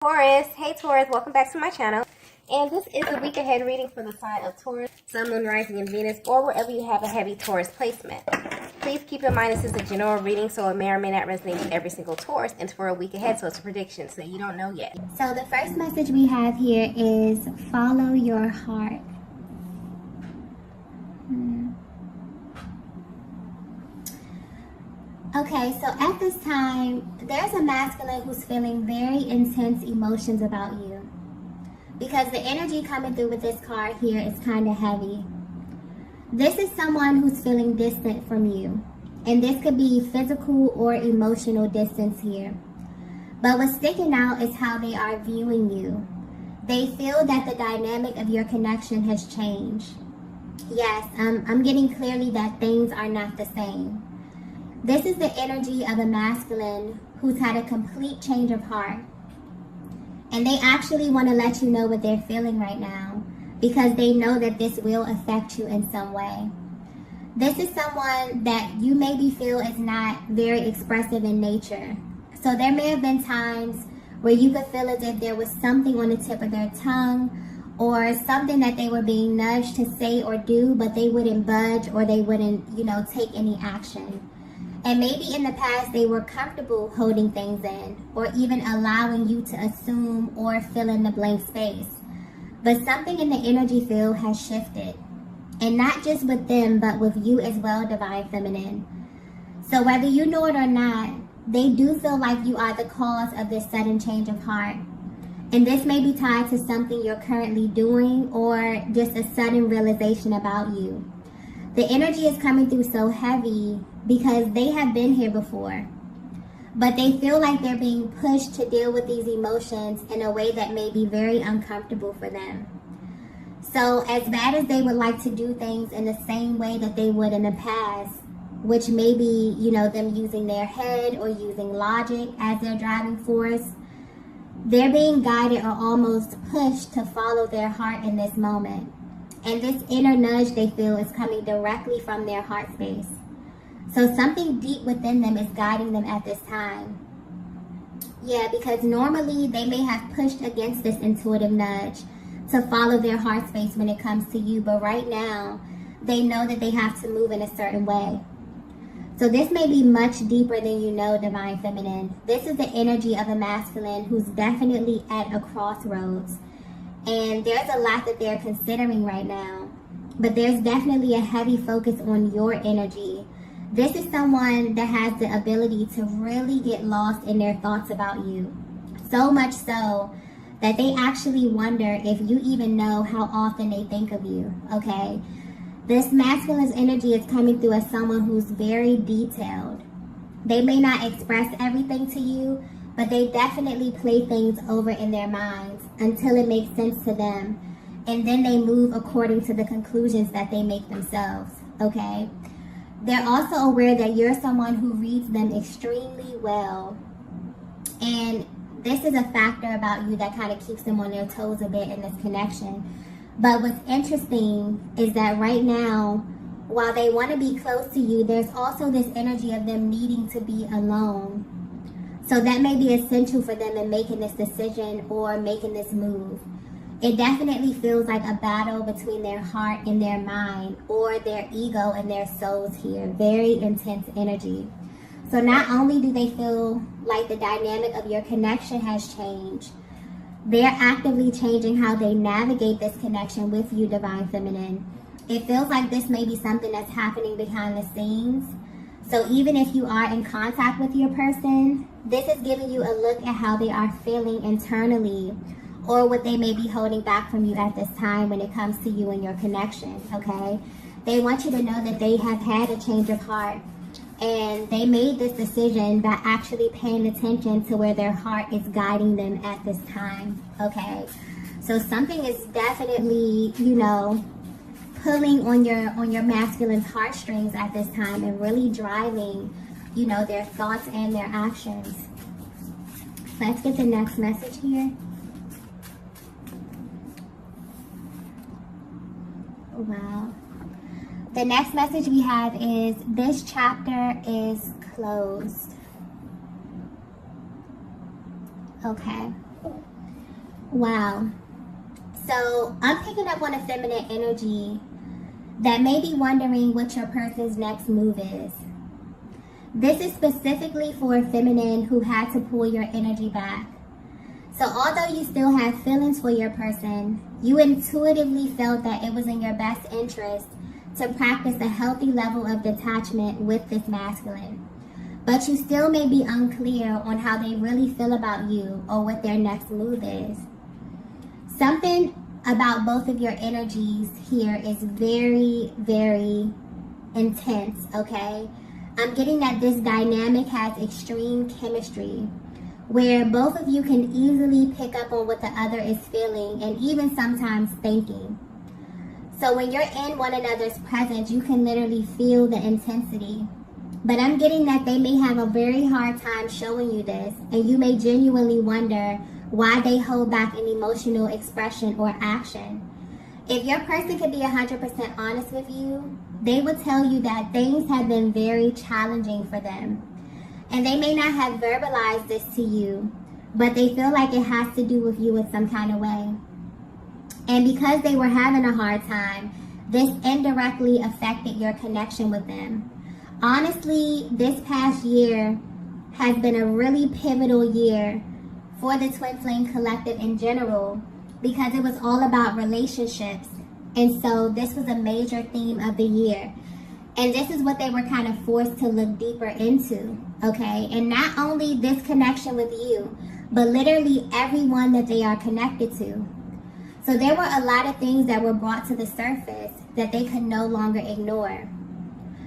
Taurus, hey Taurus, welcome back to my channel. And this is a week ahead reading for the sign of Taurus, Sun, Moon, Rising, and Venus, or wherever you have a heavy Taurus placement. Please keep in mind this is a general reading, so it may or may not resonate with every single Taurus. And it's for a week ahead, so it's a prediction, so you don't know yet. So the first message we have here is follow your heart. Okay, so at this time, there's a masculine who's feeling very intense emotions about you. Because the energy coming through with this card here is kind of heavy. This is someone who's feeling distant from you. And this could be physical or emotional distance here. But what's sticking out is how they are viewing you. They feel that the dynamic of your connection has changed. Yes, I'm getting clearly that things are not the same. This is the energy of a masculine who's had a complete change of heart. And they actually want to let you know what they're feeling right now because they know that this will affect you in some way. This is someone that you maybe feel is not very expressive in nature. So there may have been times where you could feel as if there was something on the tip of their tongue or something that they were being nudged to say or do, but they wouldn't budge or they wouldn't, take any action. And maybe in the past they were comfortable holding things in or even allowing you to assume or fill in the blank space. But something in the energy field has shifted. And not just with them, but with you as well, Divine Feminine. So whether you know it or not, they do feel like you are the cause of this sudden change of heart. And this may be tied to something you're currently doing or just a sudden realization about you. The energy is coming through so heavy because they have been here before. But they feel like they're being pushed to deal with these emotions in a way that may be very uncomfortable for them. So as bad as they would like to do things in the same way that they would in the past, which may be, them using their head or using logic as their driving force, they're being guided or almost pushed to follow their heart in this moment. And this inner nudge they feel is coming directly from their heart space. So something deep within them is guiding them at this time. Yeah, because normally they may have pushed against this intuitive nudge to follow their heart space when it comes to you. But right now, they know that they have to move in a certain way. So this may be much deeper than you know, Divine Feminine. This is the energy of a masculine who's definitely at a crossroads. And there's a lot that they're considering right now. But there's definitely a heavy focus on your energy. This is someone that has the ability to really get lost in their thoughts about you. So much so that they actually wonder if you even know how often they think of you, okay? This masculine's energy is coming through as someone who's very detailed. They may not express everything to you, but they definitely play things over in their minds until it makes sense to them. And then they move according to the conclusions that they make themselves, okay? They're also aware that you're someone who reads them extremely well. And this is a factor about you that kind of keeps them on their toes a bit in this connection. But what's interesting is that right now, while they want to be close to you, there's also this energy of them needing to be alone. So that may be essential for them in making this decision or making this move. It definitely feels like a battle between their heart and their mind, or their ego and their souls here. Very intense energy. So not only do they feel like the dynamic of your connection has changed, they're actively changing how they navigate this connection with you, Divine Feminine. It feels like this may be something that's happening behind the scenes. So even if you are in contact with your person, this is giving you a look at how they are feeling internally, or what they may be holding back from you at this time when it comes to you and your connection, okay? They want you to know that they have had a change of heart, and they made this decision by actually paying attention to where their heart is guiding them at this time, okay? So something is definitely, pulling on your masculine's heartstrings at this time and really driving, their thoughts and their actions. Let's get the next message here. Wow. The next message we have is, this chapter is closed. Okay. Wow. So I'm picking up on a feminine energy that may be wondering what your person's next move is. This is specifically for a feminine who had to pull your energy back. So although you still have feelings for your person, you intuitively felt that it was in your best interest to practice a healthy level of detachment with this masculine. But you still may be unclear on how they really feel about you or what their next move is. Something about both of your energies here is very, very intense, okay? I'm getting that this dynamic has extreme chemistry, where both of you can easily pick up on what the other is feeling and even sometimes thinking. So when you're in one another's presence, you can literally feel the intensity. But I'm getting that they may have a very hard time showing you this, and you may genuinely wonder why they hold back an emotional expression or action. If your person could be 100% honest with you, they would tell you that things have been very challenging for them. And they may not have verbalized this to you, but they feel like it has to do with you in some kind of way. And because they were having a hard time, this indirectly affected your connection with them. Honestly, this past year has been a really pivotal year for the Twin Flame Collective in general, because it was all about relationships. And so this was a major theme of the year. And this is what they were kind of forced to look deeper into, okay? And not only this connection with you, but literally everyone that they are connected to. So there were a lot of things that were brought to the surface that they could no longer ignore.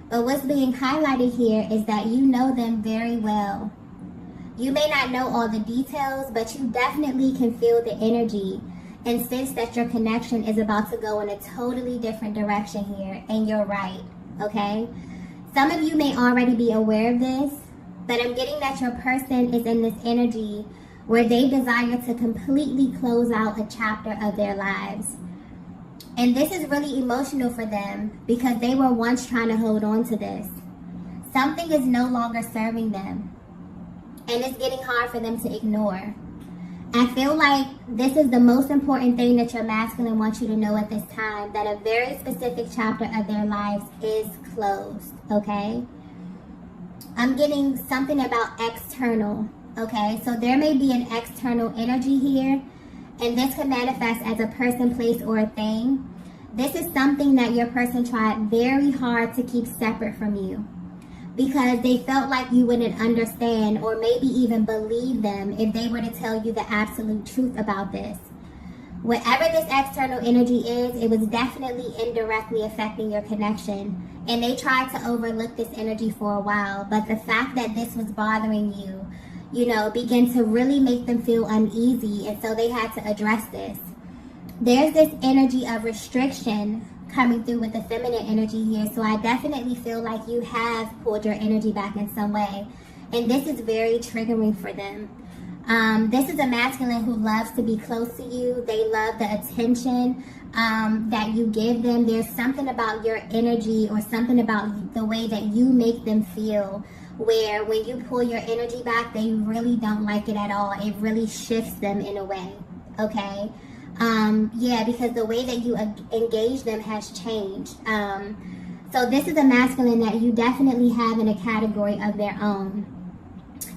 But what's being highlighted here is that you know them very well. You may not know all the details, but you definitely can feel the energy and sense that your connection is about to go in a totally different direction here, and you're right, okay? Some of you may already be aware of this, but I'm getting that your person is in this energy where they desire to completely close out a chapter of their lives. And this is really emotional for them because they were once trying to hold on to this. Something is no longer serving them, and it's getting hard for them to ignore. I feel like this is the most important thing that your masculine wants you to know at this time, that a very specific chapter of their lives is closed, okay? I'm getting something about external, okay? So there may be an external energy here, and this could manifest as a person, place, or a thing. This is something that your person tried very hard to keep separate from you, because they felt like you wouldn't understand or maybe even believe them if they were to tell you the absolute truth about this. Whatever this external energy is, it was definitely indirectly affecting your connection. And they tried to overlook this energy for a while, but the fact that this was bothering you, began to really make them feel uneasy, and so they had to address this. There's this energy of restriction coming through with the feminine energy here, so I definitely feel like you have pulled your energy back in some way, and this is very triggering for them. This is a masculine who loves to be close to you. They love the attention that you give them. There's something about your energy or something about the way that you make them feel, where when you pull your energy back, they really don't like it at all. It really shifts them in a way, okay? Because the way that you engage them has changed. So this is a masculine that you definitely have in a category of their own.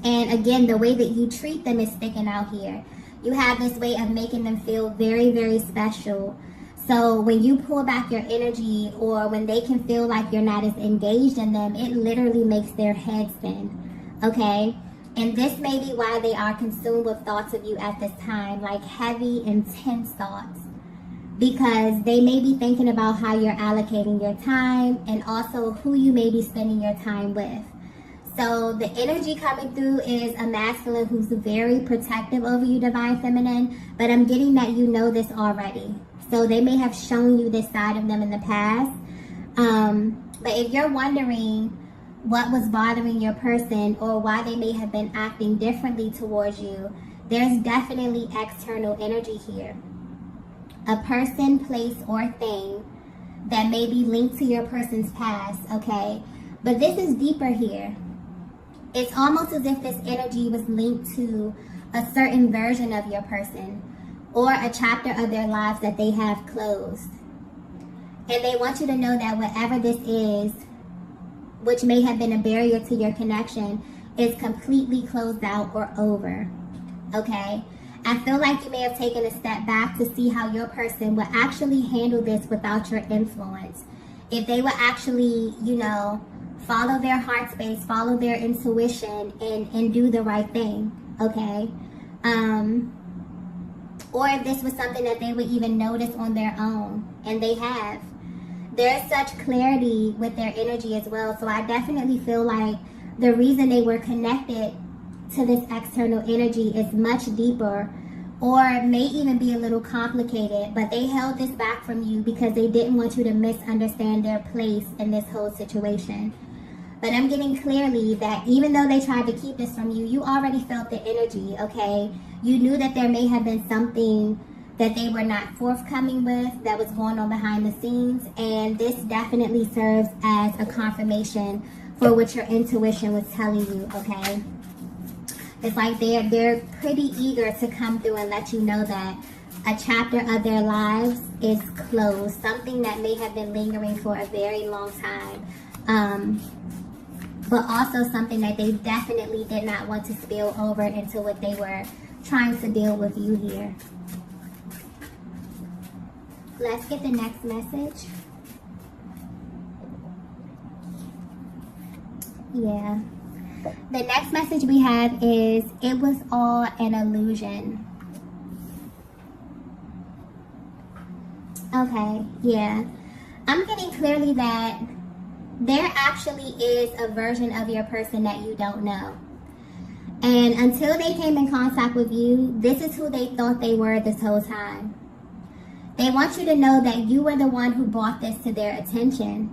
And again, the way that you treat them is sticking out here. You have this way of making them feel very, very special. So when you pull back your energy, or when they can feel like you're not as engaged in them, it literally makes their head spin, okay? And this may be why they are consumed with thoughts of you at this time, like heavy, intense thoughts. Because they may be thinking about how you're allocating your time, and also who you may be spending your time with. So the energy coming through is a masculine who's very protective over you, Divine Feminine, but I'm getting that you know this already. So they may have shown you this side of them in the past. But if you're wondering what was bothering your person or why they may have been acting differently towards you, there's definitely external energy here. A person, place, or thing that may be linked to your person's past, okay? But this is deeper here. It's almost as if this energy was linked to a certain version of your person, or a chapter of their lives that they have closed. And they want you to know that whatever this is, which may have been a barrier to your connection, is completely closed out or over. Okay? I feel like you may have taken a step back to see how your person would actually handle this without your influence. If they would actually, follow their heart space, follow their intuition, and do the right thing. Okay? Or if this was something that they would even notice on their own, and they have. There's such clarity with their energy as well. So I definitely feel like the reason they were connected to this external energy is much deeper, or may even be a little complicated, but they held this back from you because they didn't want you to misunderstand their place in this whole situation. But I'm getting clearly that even though they tried to keep this from you, you already felt the energy, okay? You knew that there may have been something that they were not forthcoming with that was going on behind the scenes, and this definitely serves as a confirmation for what your intuition was telling you, okay? It's like they're pretty eager to come through and let you know that a chapter of their lives is closed, something that may have been lingering for a very long time, but also something that they definitely did not want to spill over into what they were trying to deal with you here. Let's get the next message. Yeah. The next message we have is, it was all an illusion. Okay, yeah. I'm getting clearly that there actually is a version of your person that you don't know. And until they came in contact with you, this is who they thought they were this whole time. They want you to know that you were the one who brought this to their attention.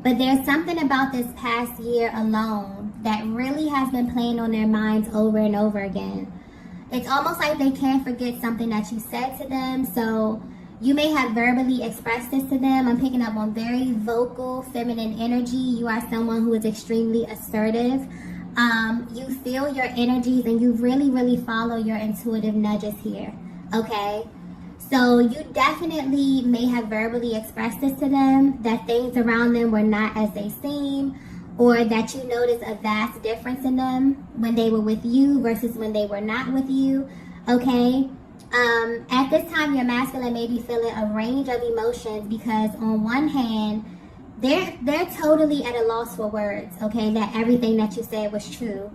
But there's something about this past year alone that really has been playing on their minds over and over again. It's almost like they can't forget something that you said to them. So you may have verbally expressed this to them. I'm picking up on very vocal, feminine energy. You are someone who is extremely assertive. You feel your energies and you really, really follow your intuitive nudges here. Okay? So you definitely may have verbally expressed this to them, that things around them were not as they seem, or that you noticed a vast difference in them when they were with you versus when they were not with you, okay? At this time, your masculine may be feeling a range of emotions because on one hand, they're totally at a loss for words, okay, that everything that you said was true.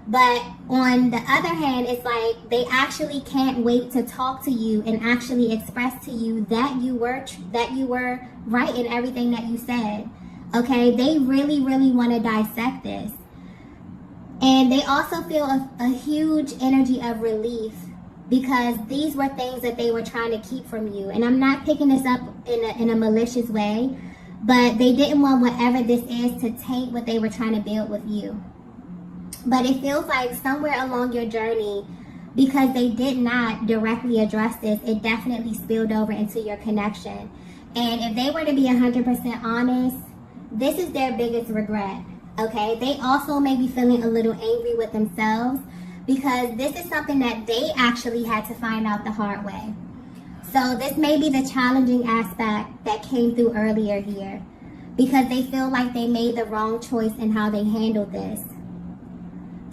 But on the other hand, it's like they actually can't wait to talk to you and actually express to you that you were right in everything that you said. Okay, they really, really want to dissect this. And they also feel a huge energy of relief because these were things that they were trying to keep from you. And I'm not picking this up in a malicious way, but they didn't want whatever this is to taint what they were trying to build with you. But it feels like somewhere along your journey, because they did not directly address this, it definitely spilled over into your connection. And if they were to be 100% honest, this is their biggest regret, okay? They also may be feeling a little angry with themselves because this is something that they actually had to find out the hard way. So this may be the challenging aspect that came through earlier here because they feel like they made the wrong choice in how they handled this.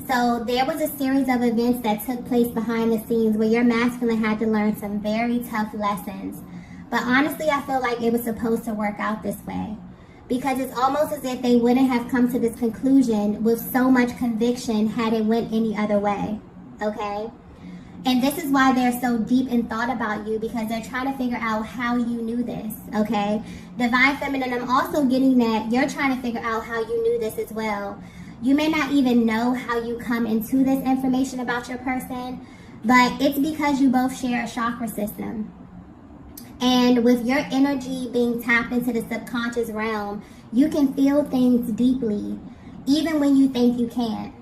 So there was a series of events that took place behind the scenes where your masculine had to learn some very tough lessons. But honestly, I feel like it was supposed to work out this way. Because it's almost as if they wouldn't have come to this conclusion with so much conviction had it went any other way. Okay? And this is why they're so deep in thought about you, because they're trying to figure out how you knew this. Okay? Divine Feminine, I'm also getting that you're trying to figure out how you knew this as well. You may not even know how you come into this information about your person, but it's because you both share a chakra system. And with your energy being tapped into the subconscious realm, you can feel things deeply, even when you think you can't.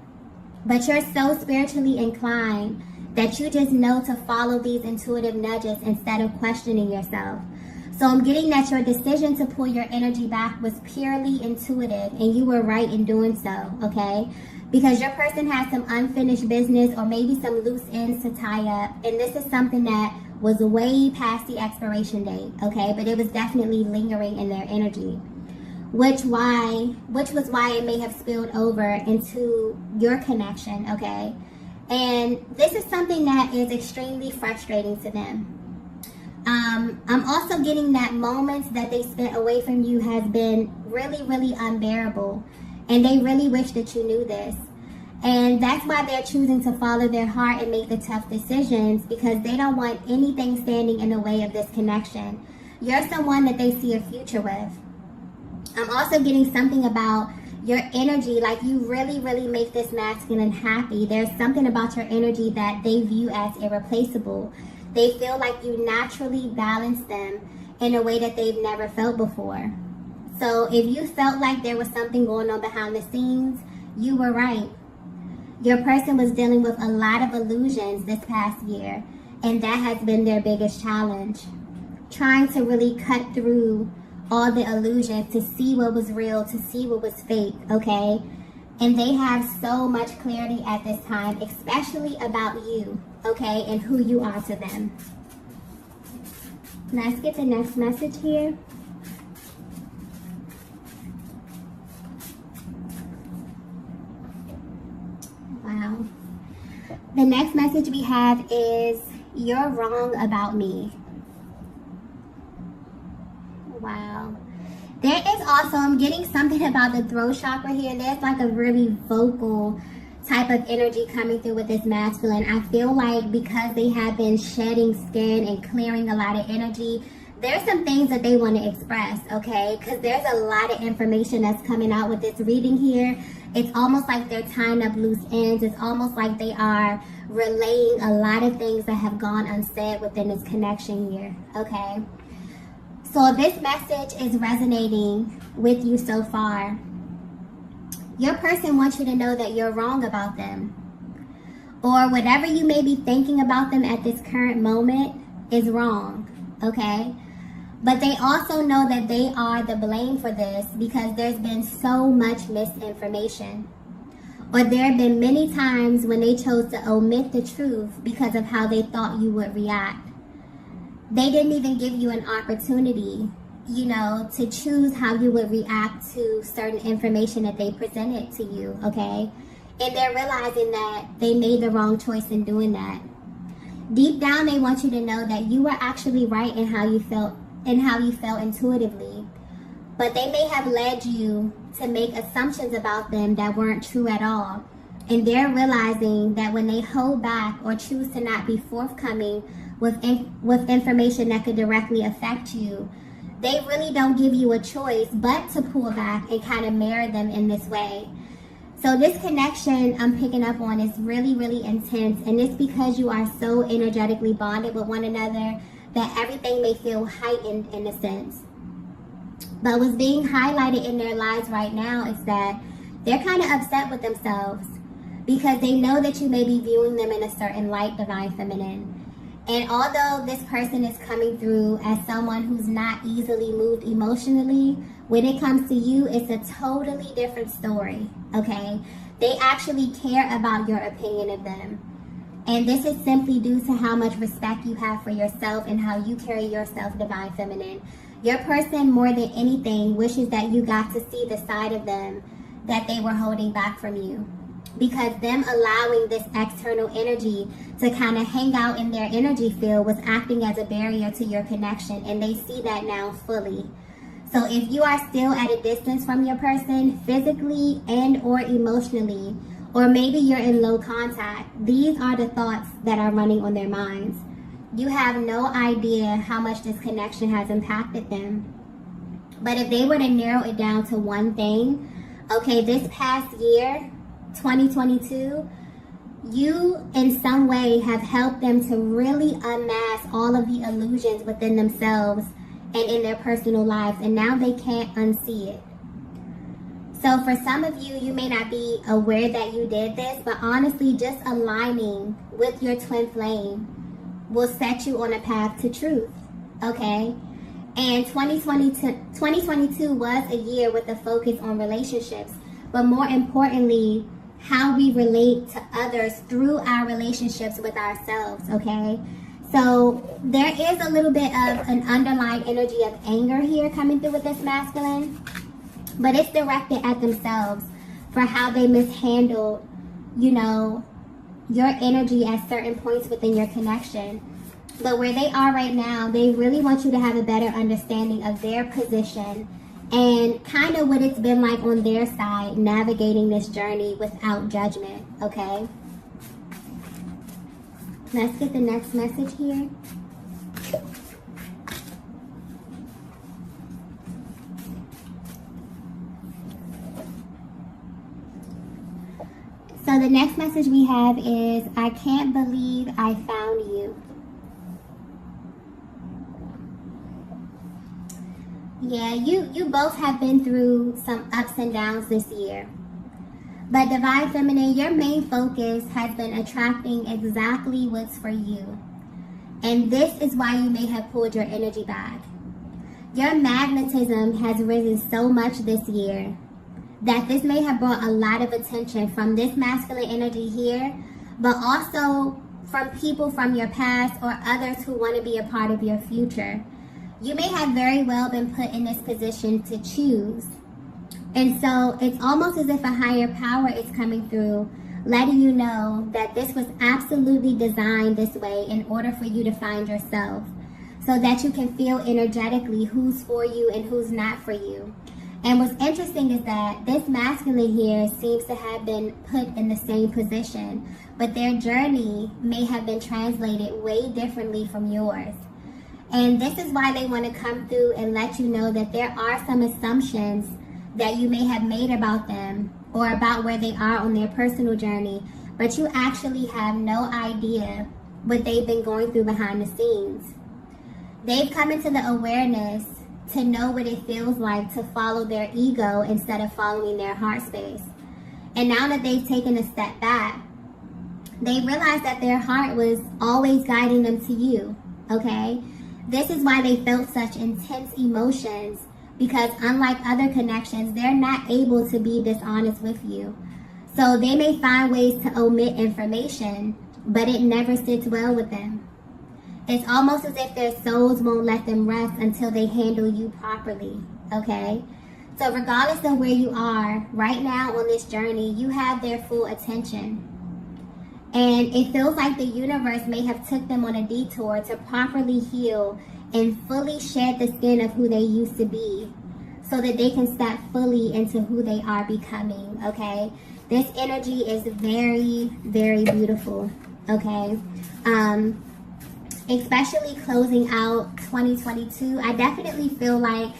But you're so spiritually inclined that you just know to follow these intuitive nudges instead of questioning yourself. So I'm getting that your decision to pull your energy back was purely intuitive, and you were right in doing so, okay? because your person has some unfinished business or maybe some loose ends to tie up. And this is something that was way past the expiration date, okay? But it was definitely lingering in their energy, which was why it may have spilled over into your connection, okay? And this is something that is extremely frustrating to them. I'm also getting that moments that they spent away from you has been really, really unbearable. And they really wish that you knew this. And that's why they're choosing to follow their heart and make the tough decisions, because they don't want anything standing in the way of this connection. You're someone that they see a future with. I'm also getting something about your energy, like you really, really make this masculine happy. There's something about your energy that they view as irreplaceable. They feel like you naturally balance them in a way that they've never felt before. So if you felt like there was something going on behind the scenes, you were right. Your person was dealing with a lot of illusions this past year, and that has been their biggest challenge. Trying to really cut through all the illusions to see what was real, to see what was fake, okay? And they have so much clarity at this time, especially about you, okay, and who you are to them. Let's get the next message here. Wow. The next message we have is, you're wrong about me. Wow. There is also, I'm getting something about the throat chakra here. There's like a really vocal type of energy coming through with this masculine. I feel like because they have been shedding skin and clearing a lot of energy, there's some things that they want to express, okay? Because there's a lot of information that's coming out with this reading here. It's almost like they're tying up loose ends. It's almost like they are relaying a lot of things that have gone unsaid within this connection here, okay? So this message is resonating with you so far. Your person wants you to know that you're wrong about them. Or whatever you may be thinking about them at this current moment is wrong, okay? But they also know that they are the blame for this because there's been so much misinformation. Or there have been many times when they chose to omit the truth because of how they thought you would react. They didn't even give you an opportunity, you know, to choose how you would react to certain information that they presented to you, okay? And they're realizing that they made the wrong choice in doing that. Deep down, they want you to know that you were actually right in how you felt intuitively. But they may have led you to make assumptions about them that weren't true at all. And they're realizing that when they hold back or choose to not be forthcoming with information that could directly affect you, they really don't give you a choice but to pull back and kind of mirror them in this way. So this connection I'm picking up on is really, really intense. And it's because you are so energetically bonded with one another that everything may feel heightened in a sense. But what's being highlighted in their lives right now is that they're kind of upset with themselves because they know that you may be viewing them in a certain light, Divine Feminine. And although this person is coming through as someone who's not easily moved emotionally, when it comes to you, it's a totally different story, okay? They actually care about your opinion of them. And this is simply due to how much respect you have for yourself and how you carry yourself, Divine Feminine. Your person, more than anything, wishes that you got to see the side of them that they were holding back from you. Because them allowing this external energy to kind of hang out in their energy field was acting as a barrier to your connection, and they see that now fully. So if you are still at a distance from your person, physically and or emotionally, or maybe you're in low contact, these are the thoughts that are running on their minds. You have no idea how much this connection has impacted them. But if they were to narrow it down to one thing, okay, this past year, 2022, you in some way have helped them to really unmask all of the illusions within themselves and in their personal lives, and now they can't unsee it. So for some of you, you may not be aware that you did this, but honestly, just aligning with your twin flame will set you on a path to truth, okay? And 2022 was a year with a focus on relationships, but more importantly, how we relate to others through our relationships with ourselves, okay? So there is a little bit of an underlying energy of anger here coming through with this masculine, but it's directed at themselves for how they mishandled, you know, your energy at certain points within your connection. But where they are right now, they really want you to have a better understanding of their position and kind of what it's been like on their side navigating this journey without judgment, okay? Let's get the next message here. So the next message we have is, I can't believe I found you. Yeah, you both have been through some ups and downs this year. But Divine Feminine, your main focus has been attracting exactly what's for you. And this is why you may have pulled your energy back. Your magnetism has risen so much this year that this may have brought a lot of attention from this masculine energy here, but also from people from your past or others who want to be a part of your future. You may have very well been put in this position to choose. And so it's almost as if a higher power is coming through, letting you know that this was absolutely designed this way in order for you to find yourself, so that you can feel energetically who's for you and who's not for you. And what's interesting is that this masculine here seems to have been put in the same position, but their journey may have been translated way differently from yours. And this is why they want to come through and let you know that there are some assumptions that you may have made about them or about where they are on their personal journey, but you actually have no idea what they've been going through behind the scenes. They've come into the awareness to know what it feels like to follow their ego instead of following their heart space. And now that they've taken a step back, they realize that their heart was always guiding them to you, okay? This is why they felt such intense emotions, because unlike other connections, they're not able to be dishonest with you. So they may find ways to omit information, but it never sits well with them. It's almost as if their souls won't let them rest until they handle you properly, okay? So regardless of where you are right now on this journey, you have their full attention. And it feels like the universe may have took them on a detour to properly heal and fully shed the skin of who they used to be, so that they can step fully into who they are becoming, okay? This energy is very, very beautiful, okay? Especially closing out 2022, I definitely feel like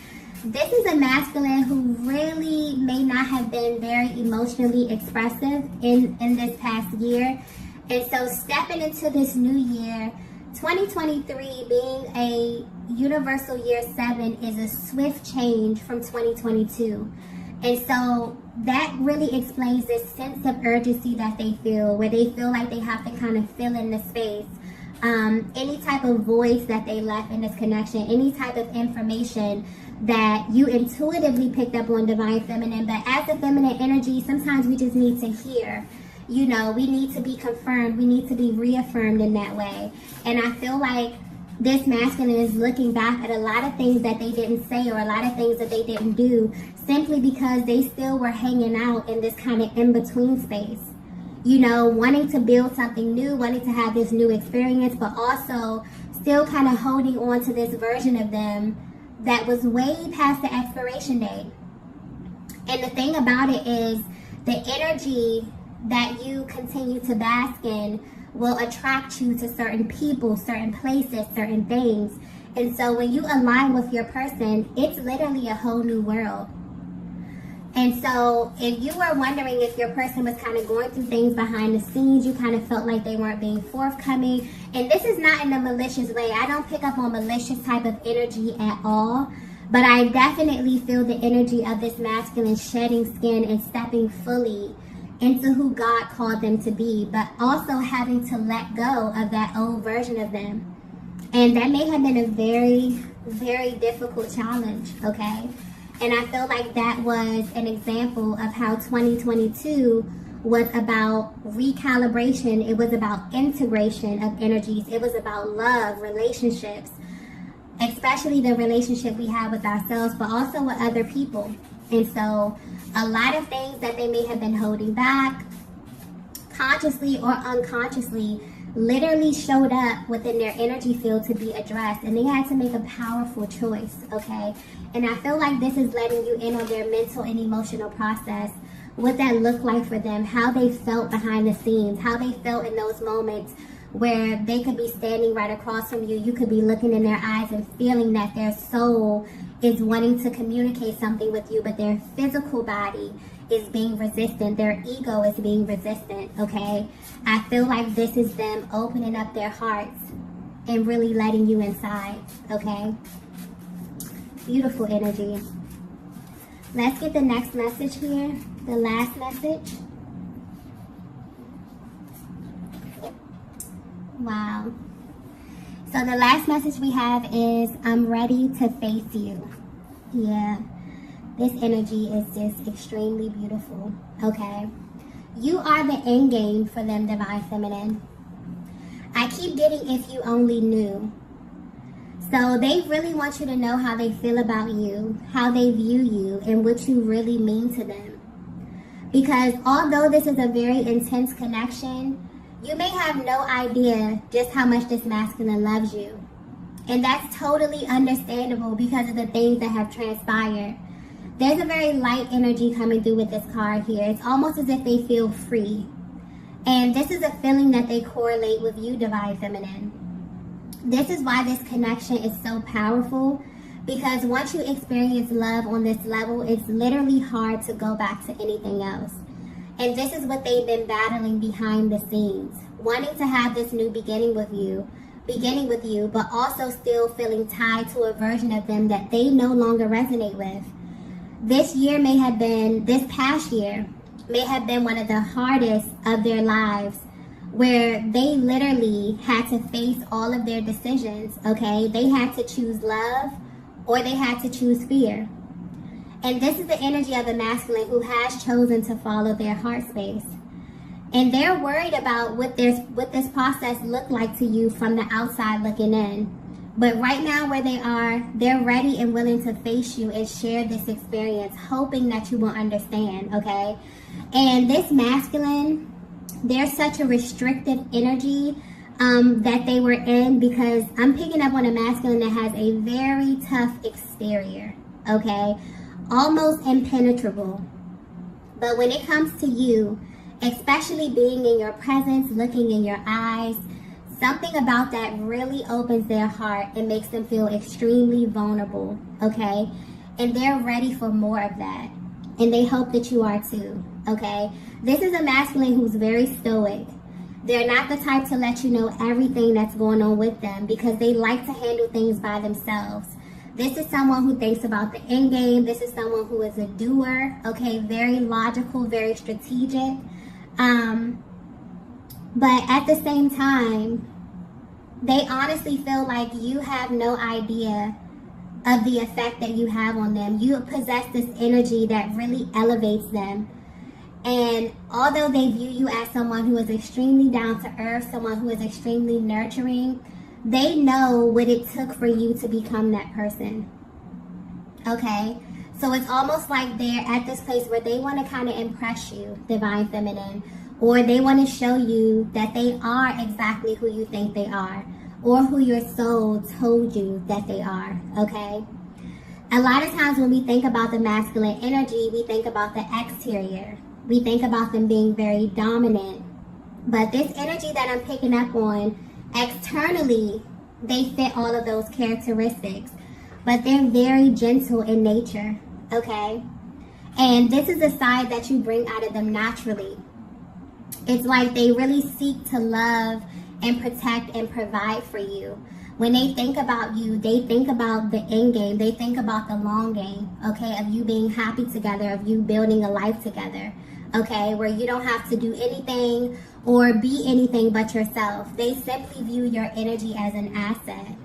this is a masculine who really may not have been very emotionally expressive in this past year. And so stepping into this new year, 2023 being a universal year 7 is a swift change from 2022. And so that really explains this sense of urgency that they feel, where they feel like they have to kind of fill in the space. Any type of voice that they left in this connection, any type of information that you intuitively picked up on Divine Feminine. But as a feminine energy, sometimes we just need to hear. You know, we need to be confirmed. We need to be reaffirmed in that way. And I feel like this masculine is looking back at a lot of things that they didn't say or a lot of things that they didn't do simply because they still were hanging out in this kind of in-between space. You know, wanting to build something new, wanting to have this new experience, but also still kind of holding on to this version of them that was way past the expiration date. And the thing about it is the energy that you continue to bask in will attract you to certain people, certain places, certain things. And so when you align with your person, it's literally a whole new world. And so if you were wondering if your person was kind of going through things behind the scenes, you kind of felt like they weren't being forthcoming. And this is not in a malicious way. I don't pick up on malicious type of energy at all. But I definitely feel the energy of this masculine shedding skin and stepping fully into who God called them to be, but also having to let go of that old version of them. And that may have been a very, very difficult challenge, okay? And I feel like that was an example of how 2022 was about recalibration. It was about integration of energies. It was about love, relationships, especially the relationship we have with ourselves, but also with other people. And so a lot of things that they may have been holding back, consciously or unconsciously, literally showed up within their energy field to be addressed, and they had to make a powerful choice, okay? And I feel like this is letting you in on their mental and emotional process, what that looked like for them, how they felt behind the scenes, how they felt in those moments where they could be standing right across from you. You could be looking in their eyes and feeling that their soul is wanting to communicate something with you, but their physical body is being resistant. Their ego is being resistant, okay? I feel like this is them opening up their hearts and really letting you inside, okay? Beautiful energy. Let's get the next message here, the last message. Wow. So the last message we have is, I'm ready to face you. Yeah. This energy is just extremely beautiful, okay? You are the end game for them, Divine Feminine. I keep getting if you only knew. So they really want you to know how they feel about you, how they view you, and what you really mean to them. Because although this is a very intense connection, you may have no idea just how much this masculine loves you. And that's totally understandable because of the things that have transpired. There's a very light energy coming through with this card here. It's almost as if they feel free. And this is a feeling that they correlate with you, Divine Feminine. This is why this connection is so powerful, because once you experience love on this level, it's literally hard to go back to anything else. And this is what they've been battling behind the scenes, wanting to have this new beginning with you, but also still feeling tied to a version of them that they no longer resonate with. This past year may have been one of the hardest of their lives, where they literally had to face all of their decisions, okay? They had to choose love or they had to choose fear. And this is the energy of a masculine who has chosen to follow their heart space. And they're worried about what this process looked like to you from the outside looking in. But right now where they are, they're ready and willing to face you and share this experience, hoping that you will understand, okay? And this masculine, there's such a restrictive energy that they were in, because I'm picking up on a masculine that has a very tough exterior, okay? Almost impenetrable. But when it comes to you, especially being in your presence, looking in your eyes, something about that really opens their heart and makes them feel extremely vulnerable, okay? And they're ready for more of that. And they hope that you are too, okay? This is a masculine who's very stoic. They're not the type to let you know everything that's going on with them, because they like to handle things by themselves. This is someone who thinks about the end game. This is someone who is a doer, okay? Very logical, very strategic. But at the same time, they honestly feel like you have no idea of the effect that you have on them. You possess this energy that really elevates them. And although they view you as someone who is extremely down to earth, someone who is extremely nurturing, they know what it took for you to become that person. Okay? So it's almost like they're at this place where they want to kind of impress you, Divine Feminine, or they want to show you that they are exactly who you think they are, or who your soul told you that they are, okay? A lot of times when we think about the masculine energy, we think about the exterior. We think about them being very dominant. But this energy that I'm picking up on, externally, they fit all of those characteristics. But they're very gentle in nature, okay? And this is a side that you bring out of them naturally. It's like they really seek to love and protect and provide for you. When they think about you, they think about the end game. They think about the long game, okay, of you being happy together, of you building a life together, okay, where you don't have to do anything or be anything but yourself. They simply view your energy as an asset.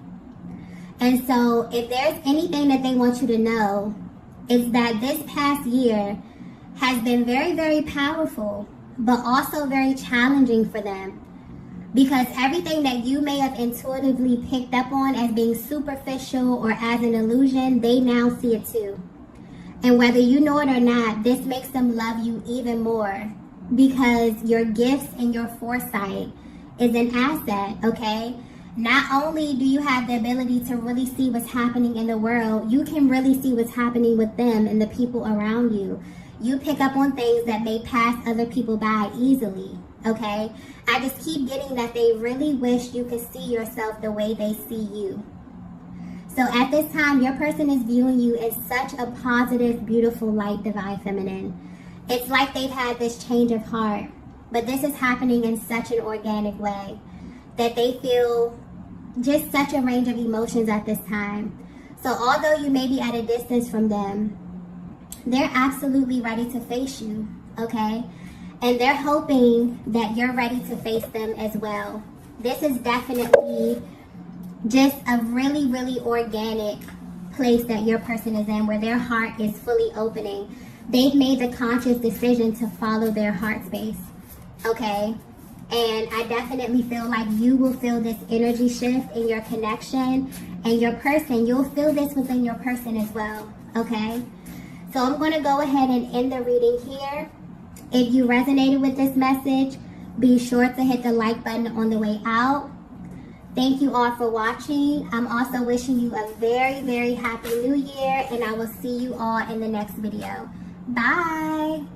And so if there's anything that they want you to know, it's that this past year has been very, very powerful but also very challenging for them. Because everything that you may have intuitively picked up on as being superficial or as an illusion, they now see it too. And whether you know it or not, this makes them love you even more, because your gifts and your foresight is an asset, okay? Not only do you have the ability to really see what's happening in the world, you can really see what's happening with them and the people around you. You pick up on things that may pass other people by easily, okay? I just keep getting that they really wish you could see yourself the way they see you. So at this time, your person is viewing you in such a positive, beautiful light, divine feminine. It's like they've had this change of heart, but this is happening in such an organic way that they feel just such a range of emotions at this time. So although you may be at a distance from them, they're absolutely ready to face you, okay? And they're hoping that you're ready to face them as well. This is definitely just a really, really organic place that your person is in, where their heart is fully opening. They've made the conscious decision to follow their heart space, okay? And I definitely feel like you will feel this energy shift in your connection, and your person, you'll feel this within your person as well, okay? So I'm going to go ahead and end the reading here. If you resonated with this message, be sure to hit the like button on the way out. Thank you all for watching. I'm also wishing you a very, very happy new year, and I will see you all in the next video. Bye.